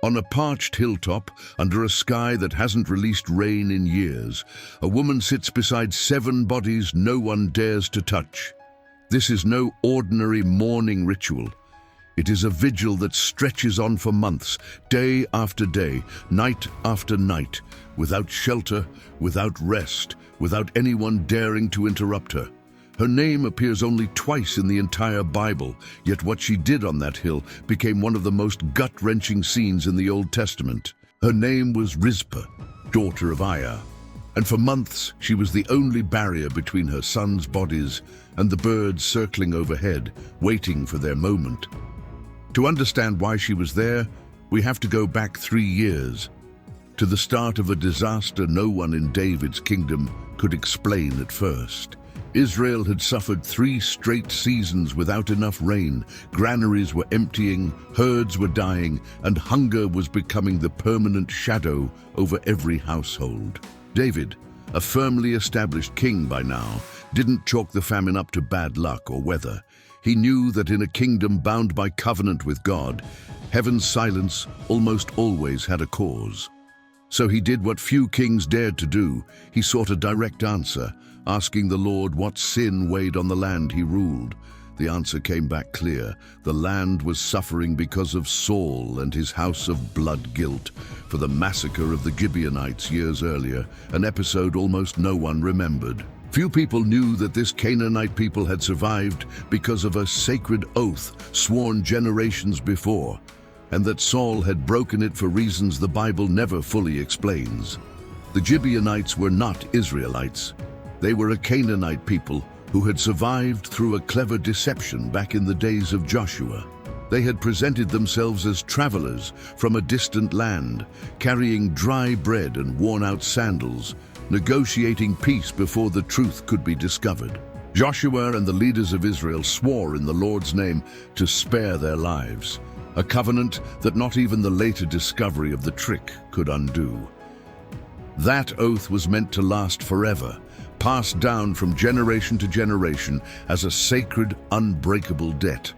On a parched hilltop, under a sky that hasn't released rain in years, a woman sits beside 7 bodies no one dares to touch. This is no ordinary mourning ritual. It is a vigil that stretches on for months, day after day, night after night, without shelter, without rest, without anyone daring to interrupt her. Her name appears only twice in the entire Bible, yet what she did on that hill became one of the most gut-wrenching scenes in the Old Testament. Her name was Rizpah, daughter of Aiah, and for months she was the only barrier between her sons' bodies and the birds circling overhead, waiting for their moment. To understand why she was there, we have to go back 3 years, to the start of a disaster no one in David's kingdom could explain at first. Israel had suffered 3 straight seasons without enough rain, granaries were emptying, herds were dying, and hunger was becoming the permanent shadow over every household. David, a firmly established king by now, didn't chalk the famine up to bad luck or weather. He knew that in a kingdom bound by covenant with God, heaven's silence almost always had a cause. So he did what few kings dared to do. He sought a direct answer, asking the Lord what sin weighed on the land he ruled. The answer came back clear. The land was suffering because of Saul and his house of blood guilt for the massacre of the Gibeonites years earlier, an episode almost no one remembered. Few people knew that this Canaanite people had survived because of a sacred oath sworn generations before, and that Saul had broken it for reasons the Bible never fully explains. The Gibeonites were not Israelites. They were a Canaanite people who had survived through a clever deception back in the days of Joshua. They had presented themselves as travelers from a distant land, carrying dry bread and worn-out sandals, negotiating peace before the truth could be discovered. Joshua and the leaders of Israel swore in the Lord's name to spare their lives, a covenant that not even the later discovery of the trick could undo. That oath was meant to last forever, passed down from generation to generation as a sacred, unbreakable debt.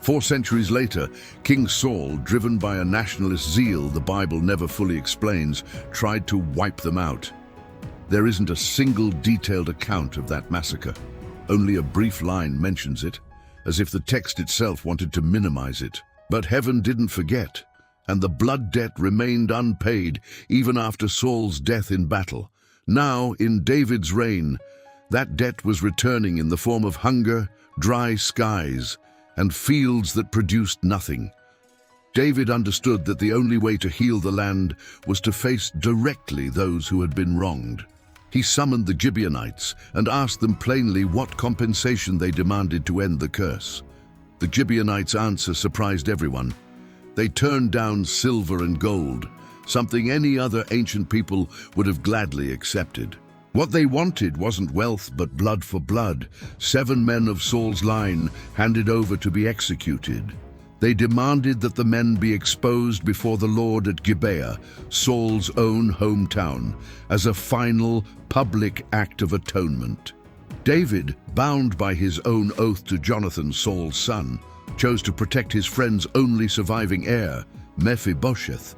4 centuries later, King Saul, driven by a nationalist zeal the Bible never fully explains, tried to wipe them out. There isn't a single detailed account of that massacre. Only a brief line mentions it, as if the text itself wanted to minimize it. But heaven didn't forget, and the blood debt remained unpaid even after Saul's death in battle. Now, in David's reign, that debt was returning in the form of hunger, dry skies, and fields that produced nothing. David understood that the only way to heal the land was to face directly those who had been wronged. He summoned the Gibeonites and asked them plainly what compensation they demanded to end the curse. The Gibeonites' answer surprised everyone. They turned down silver and gold, something any other ancient people would have gladly accepted. What they wanted wasn't wealth, but blood for blood, 7 men of Saul's line handed over to be executed. They demanded that the men be exposed before the Lord at Gibeah, Saul's own hometown, as a final, public act of atonement. David, bound by his own oath to Jonathan, Saul's son, chose to protect his friend's only surviving heir, Mephibosheth.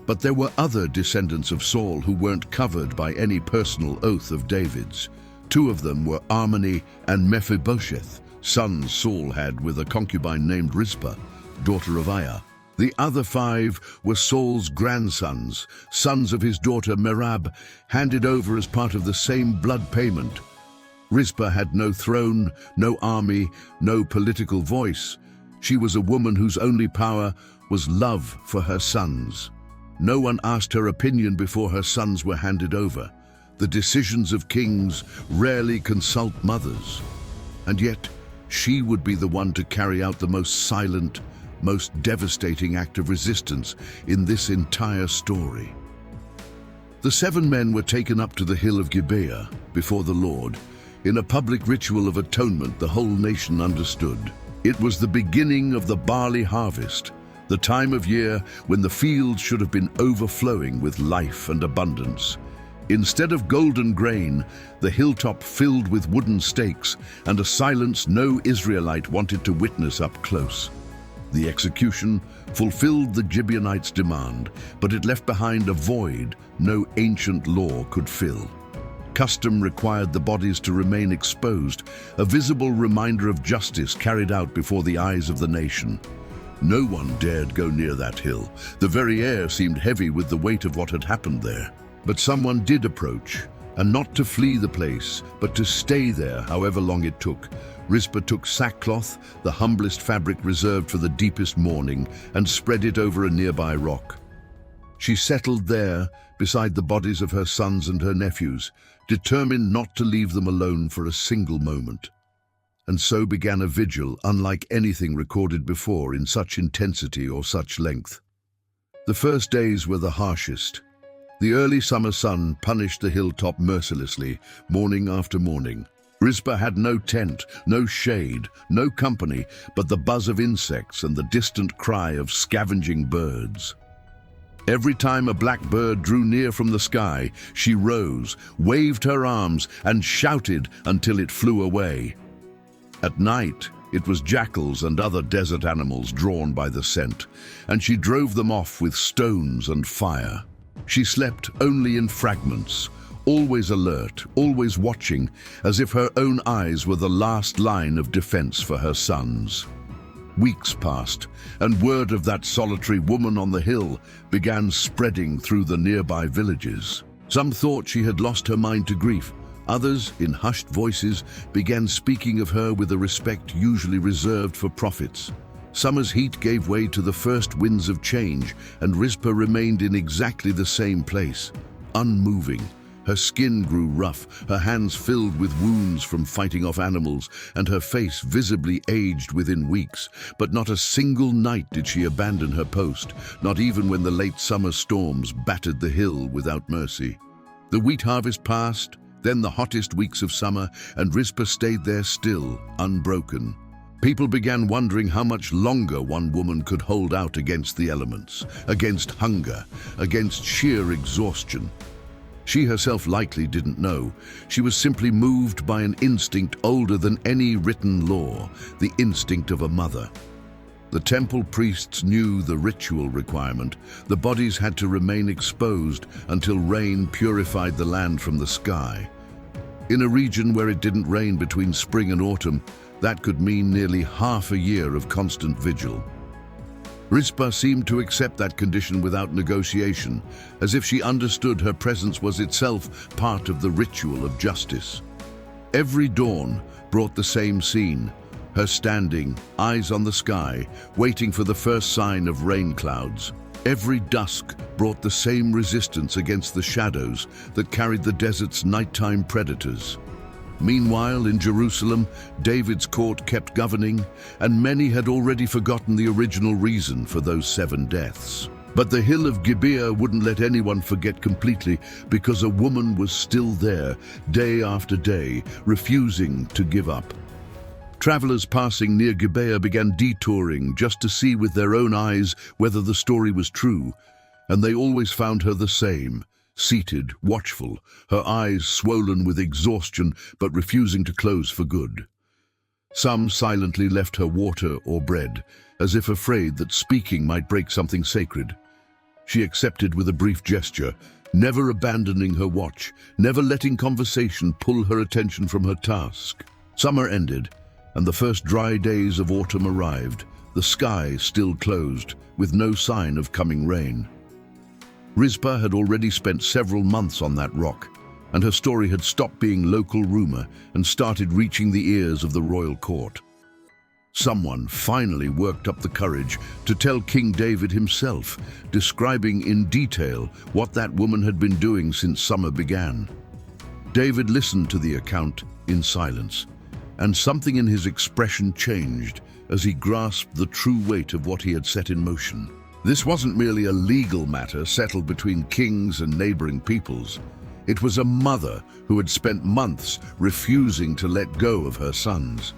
But there were other descendants of Saul who weren't covered by any personal oath of David's. 2 of them were Armoni and Mephibosheth, sons Saul had with a concubine named Rizpah, daughter of Aiah. The other 5 were Saul's grandsons, sons of his daughter Merab, handed over as part of the same blood payment. Rizpah had no throne, no army, no political voice. She was a woman whose only power was love for her sons. No one asked her opinion before her sons were handed over. The decisions of kings rarely consult mothers. And yet, she would be the one to carry out the most silent, most devastating act of resistance in this entire story. The 7 men were taken up to the hill of Gibeah before the Lord. In a public ritual of atonement the whole nation understood. It was the beginning of the barley harvest, the time of year when the fields should have been overflowing with life and abundance. Instead of golden grain, the hilltop filled with wooden stakes and a silence no Israelite wanted to witness up close. The execution fulfilled the Gibeonites' demand, but it left behind a void no ancient law could fill. Custom required the bodies to remain exposed, a visible reminder of justice carried out before the eyes of the nation. No one dared go near that hill. The very air seemed heavy with the weight of what had happened there. But someone did approach, and not to flee the place, but to stay there however long it took. Rizpah took sackcloth, the humblest fabric reserved for the deepest mourning, and spread it over a nearby rock. She settled there, beside the bodies of her sons and her nephews, determined not to leave them alone for a single moment. And so began a vigil unlike anything recorded before in such intensity or such length. The first days were the harshest. The early summer sun punished the hilltop mercilessly, morning after morning. Rizpah had no tent, no shade, no company, but the buzz of insects and the distant cry of scavenging birds. Every time a black bird drew near from the sky, she rose, waved her arms, and shouted until it flew away. At night, it was jackals and other desert animals drawn by the scent, and she drove them off with stones and fire. She slept only in fragments, always alert, always watching, as if her own eyes were the last line of defense for her sons. Weeks passed, and word of that solitary woman on the hill began spreading through the nearby villages. Some thought she had lost her mind to grief. Others, in hushed voices, began speaking of her with a respect usually reserved for prophets. Summer's heat gave way to the first winds of change, and Rizpah remained in exactly the same place, unmoving. Her skin grew rough, her hands filled with wounds from fighting off animals, and her face visibly aged within weeks. But not a single night did she abandon her post, not even when the late summer storms battered the hill without mercy. The wheat harvest passed, then the hottest weeks of summer, and Rizpah stayed there still, unbroken. People began wondering how much longer one woman could hold out against the elements, against hunger, against sheer exhaustion. She herself likely didn't know. She was simply moved by an instinct older than any written law, the instinct of a mother. The temple priests knew the ritual requirement. The bodies had to remain exposed until rain purified the land from the sky. In a region where it didn't rain between spring and autumn, that could mean nearly half a year of constant vigil. Rizpah seemed to accept that condition without negotiation, as if she understood her presence was itself part of the ritual of justice. Every dawn brought the same scene, her standing, eyes on the sky, waiting for the first sign of rain clouds. Every dusk brought the same resistance against the shadows that carried the desert's nighttime predators. Meanwhile, in Jerusalem, David's court kept governing, and many had already forgotten the original reason for those 7 deaths. But the hill of Gibeah wouldn't let anyone forget completely, because a woman was still there, day after day, refusing to give up. Travelers passing near Gibeah began detouring just to see with their own eyes whether the story was true, and they always found her the same, seated, watchful, her eyes swollen with exhaustion but refusing to close for good. Some silently left her water or bread, as if afraid that speaking might break something sacred. She accepted with a brief gesture, never abandoning her watch, never letting conversation pull her attention from her task. Summer ended, and the first dry days of autumn arrived, the sky still closed, with no sign of coming rain. Rizpah had already spent several months on that rock, and her story had stopped being local rumor and started reaching the ears of the royal court. Someone finally worked up the courage to tell King David himself, describing in detail what that woman had been doing since summer began. David listened to the account in silence, and something in his expression changed as he grasped the true weight of what he had set in motion. This wasn't merely a legal matter settled between kings and neighboring peoples. It was a mother who had spent months refusing to let go of her sons.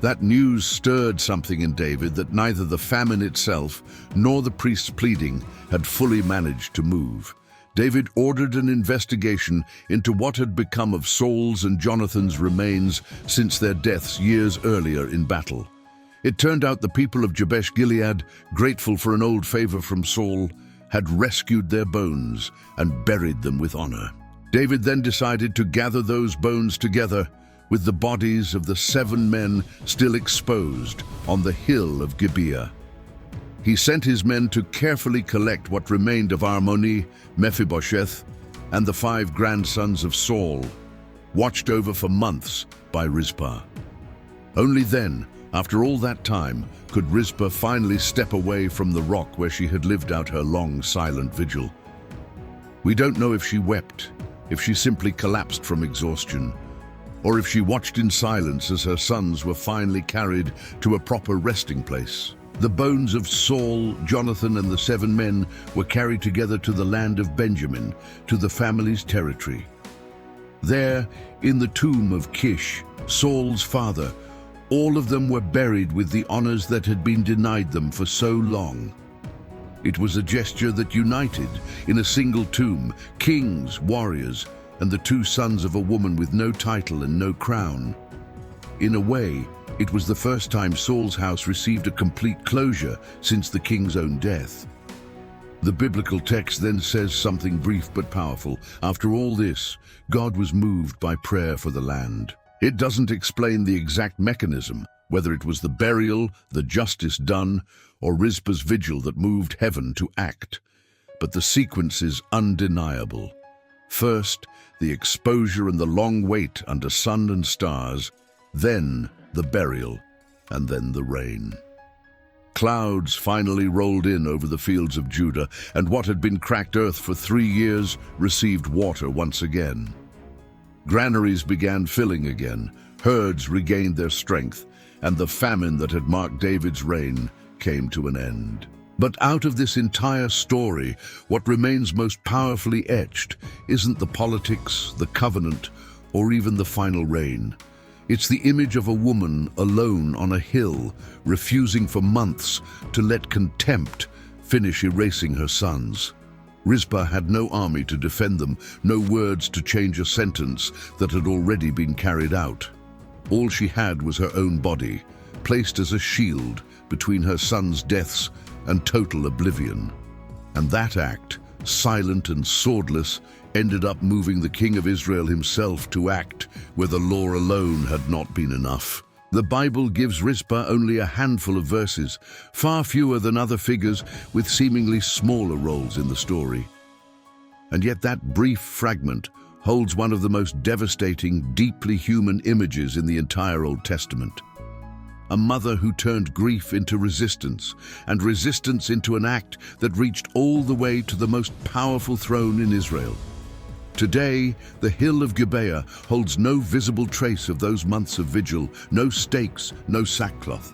That news stirred something in David that neither the famine itself nor the priest's pleading had fully managed to move. David ordered an investigation into what had become of Saul's and Jonathan's remains since their deaths years earlier in battle. It turned out the people of Jabesh Gilead, grateful for an old favor from Saul, had rescued their bones and buried them with honor. David then decided to gather those bones together with the bodies of the 7 men still exposed on the hill of Gibeah. He sent his men to carefully collect what remained of Armoni, Mephibosheth, and the 5 grandsons of Saul, watched over for months by Rizpah. Only then, after all that time, could Rizpah finally step away from the rock where she had lived out her long, silent vigil. We don't know if she wept, if she simply collapsed from exhaustion, or if she watched in silence as her sons were finally carried to a proper resting place. The bones of Saul, Jonathan, and the 7 men were carried together to the land of Benjamin, to the family's territory. There, in the tomb of Kish, Saul's father, all of them were buried with the honors that had been denied them for so long. It was a gesture that united, in a single tomb, kings, warriors, and the 2 sons of a woman with no title and no crown. In a way, it was the first time Saul's house received a complete closure since the king's own death. The biblical text then says something brief but powerful. After all this, God was moved by prayer for the land. It doesn't explain the exact mechanism, whether it was the burial, the justice done, or Rizpah's vigil that moved heaven to act. But the sequence is undeniable. First, the exposure and the long wait under sun and stars, then the burial, and then the rain. Clouds finally rolled in over the fields of Judah, and what had been cracked earth for 3 years received water once again. Granaries began filling again, herds regained their strength, and the famine that had marked David's reign came to an end. But out of this entire story, what remains most powerfully etched isn't the politics, the covenant, or even the final reign. It's the image of a woman alone on a hill, refusing for months to let contempt finish erasing her sons. Rizpah had no army to defend them, no words to change a sentence that had already been carried out. All she had was her own body, placed as a shield between her sons' deaths and total oblivion. And that act, silent and swordless, ended up moving the king of Israel himself to act where the law alone had not been enough. The Bible gives Rizpah only a handful of verses, far fewer than other figures with seemingly smaller roles in the story. And yet that brief fragment holds one of the most devastating, deeply human images in the entire Old Testament. A mother who turned grief into resistance, and resistance into an act that reached all the way to the most powerful throne in Israel. Today, the hill of Gibeah holds no visible trace of those months of vigil, no stakes, no sackcloth.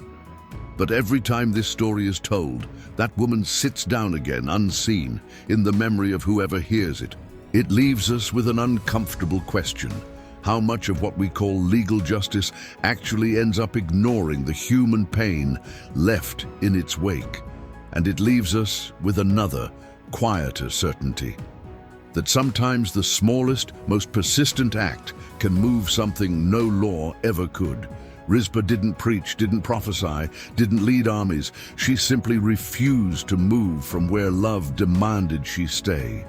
But every time this story is told, that woman sits down again, unseen, in the memory of whoever hears it. It leaves us with an uncomfortable question. How much of what we call legal justice actually ends up ignoring the human pain left in its wake? And it leaves us with another, quieter certainty. That sometimes the smallest, most persistent act can move something no law ever could. Rizpah didn't preach, didn't prophesy, didn't lead armies. She simply refused to move from where love demanded she stay.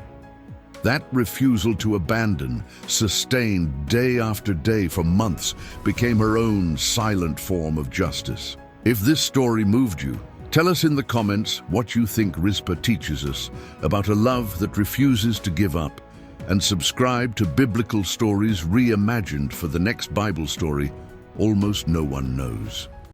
That refusal to abandon, sustained day after day for months, became her own silent form of justice. If this story moved you, tell us in the comments what you think Rizpah teaches us about a love that refuses to give up, and subscribe to Biblical Stories Reimagined for the next Bible story almost no one knows.